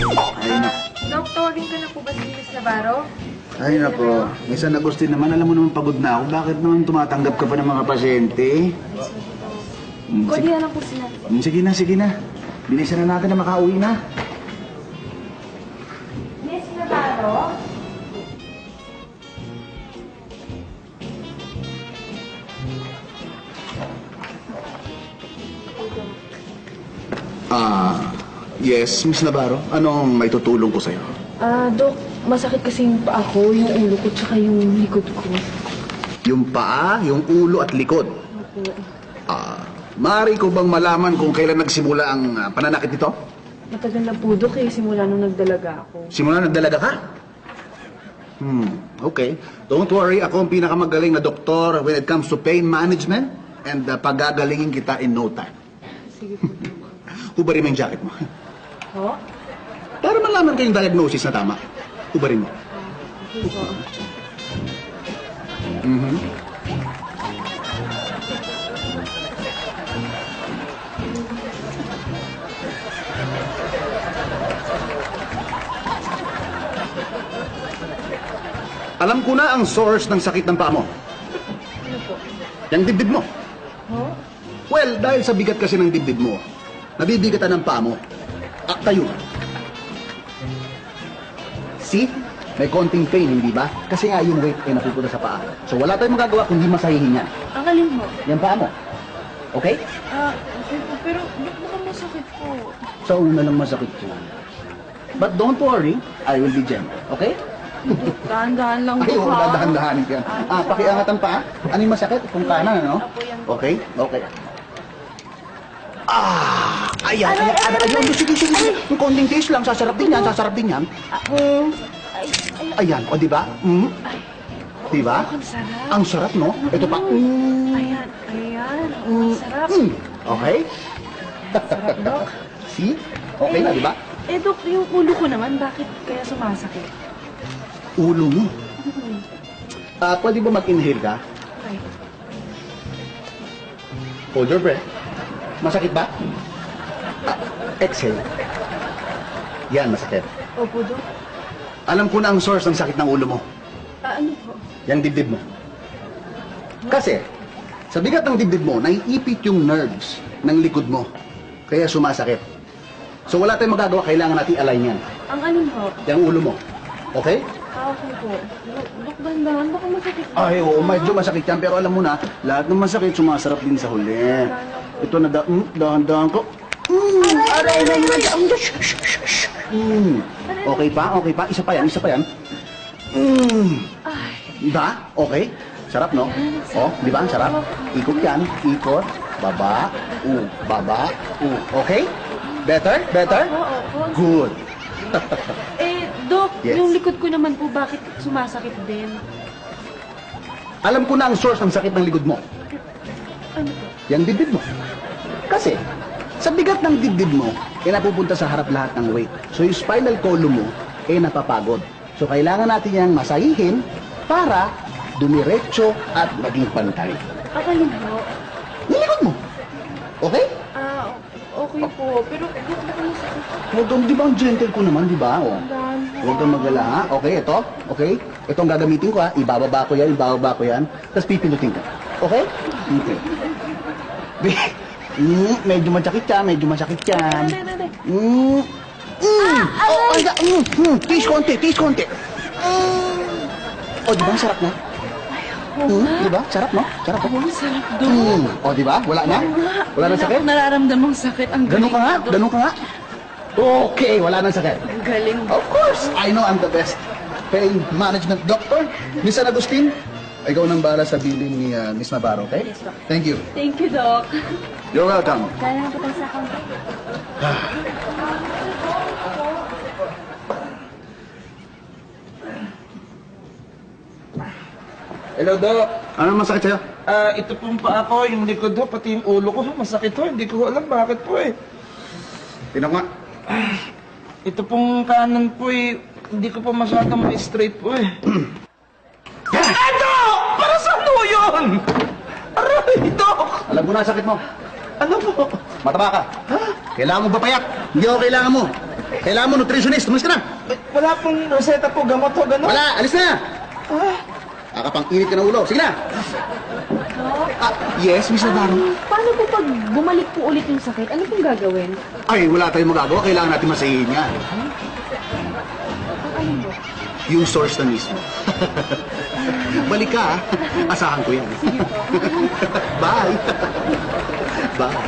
Ay na. Dok, tawagin ko na po ba si Miss Navarro? Ay na po. Miss Agustin naman, alam mo naman pagod na ako. Bakit naman tumatanggap ka pa ng mga pasyente? Kodi na lang po sila. Sige na, sige na. Bilisan na natin na makauwi na. Miss Navarro? Yes, Miss Navarro. Anong may tutulong ko sa'yo? Dok, masakit kasi yung paa ko, yung ulo ko, tsaka yung likod ko. Yung paa, yung ulo at likod. Opo. Maaari ko bang malaman kung kailan nagsimula ang pananakit nito? Matagal na po, Dok, simula nung nagdalaga ako. Simula nagdalaga ka? Okay. Don't worry, ako ang pinakamagaling na doktor when it comes to pain management and pagagalingin kita in no time. Sige po, Dok. Hubarin mo yung jacket mo. Ho? Para malaman ko yung diagnosis na tama. Hubarin mo. Okay po. Alam ko na ang source ng sakit ng paa mo. Ano po? Yung dibdib mo. Ho? Well, dahil sa bigat kasi ng dibdib mo, nabibigatan ng paa mo. Tayo. See? May konting pain, hindi ba? Kasi nga yung weight ay napupunta sa paa. So wala tayong magagawa kundi masahihin yan. Ang galing mo. Yan paa mo. Okay? Okay po, pero Dok, baka masakit po. Sa una lang masakit yan. But don't worry, I will be gentle. Okay? Dahan-dahan lang Ay, po, oo, ha? dahan-dahanin ka. Pakiangatan pa. Ano yung masakit? Kung kanan, ano? Okay? Okay. Ayan. Sige. Yung konting taste lang, sasarap din yan. Ayan, o diba? Diba? Ang sarap. Ang sarap, no? Ito pa. Ayan. Ang sarap. Okay? Sarap, Dok. See? Okay na, diba? Dok, yung ulo ko naman, bakit kaya sumasakit? Ulo mo. Pwede ba mag-inhale ka? Ay, Hold your breath. Masakit ba? Exhale. Yan, masakit. opo, Dok. Alam ko na ang source ng sakit ng ulo mo. Ano po? Yang dibdib mo. Kasi, sa bigat ng dibdib mo, naiipit yung nerves ng likod mo. Kaya sumasakit. So wala tayong magagawa, kailangan natin align yan. Ang alin po? Yung ulo mo. Okay? Okay po. Dok, dahan-dahan, baka masakit po. Ay, oo, medyo masakit yan. Pero alam mo na, lahat ng masakit sumasarap din sa huli. Ito na dahan-dahan ko. Aray. Okay pa. Isa pa yan. Diba? Okay? Sarap, no? Oh, di ba? Sarap. Ikot yan. Ikot. Baba. Baba. Okay? Better? Opo. Good. Dok, Yes. yung likod ko naman po, bakit sumasakit din? Alam ko na ang source ng sakit ng likod mo. Ano po? Yang dibdib mo. Kasi, sa bigat ng dibdib mo, napupunta sa harap lahat ng weight. So, yung spinal column mo, napapagod. So, kailangan natin yang masahihin para dumiretso at maging pantay. Ang alin po? Yung likod mo. Okay? Okay po. Pero, Dok, baka masakit. Di ba ang gentle ko naman, di ba? Oh. Dahan. Huwag kang magala, ha? Okay, ito. Okay? Ito ang gagamitin ko, ha? Ibababa ko yan. Tapos pipinutin ko. Okay? Okay. Medyo masakit yan. Tiis konti. O, di ba? Sarap na? Di ba? Sarap, no? Sarap, no? Sarap, Dok. O, di ba? Wala na? Wala na sakit? Ako nararamdamang sakit. Ang Ganun galing. ka nga. Okay, wala nang sakit. Ang galing. Of course, I know I'm the best pain management doctor. Miss Agustin, ikaw nang bahala sa billing ni Miss Navarro, okay? Yes, Doc. Thank you. Thank you, Dok. You're welcome. Kaya na po tayo sa counter. Hello, Doc. Ano masakit sa'yo? Ito pong paa ko, yung likod ho, pati yung ulo ko, masakit ho. Hindi ko alam bakit po eh. Tinan nga. Ito pong kanan po eh, hindi ko po masyadong ma-straight po eh. Eto! Para saan po yun? Aray, Doc! Alam ko na sakit mo. Ano po? Mataba ka. Kailangan mo ba payat? Hindi ako kailangan mo. Kailangan mo nutritionist. Tumalis ka na. Wala pong reseta po, gamot o gano'n. Wala, alis na. Nakapang init ka ng ulo. Sige na. Yes, Miss Navarro. Paano po pag bumalik po ulit yung sakit? Ano pong gagawin? Ay, wala tayong magagawa. Kailangan natin masahihin yan. Ano mo? Yung source na mismo. Balik ka, ha? Asahan ko yan. Bye. Bye.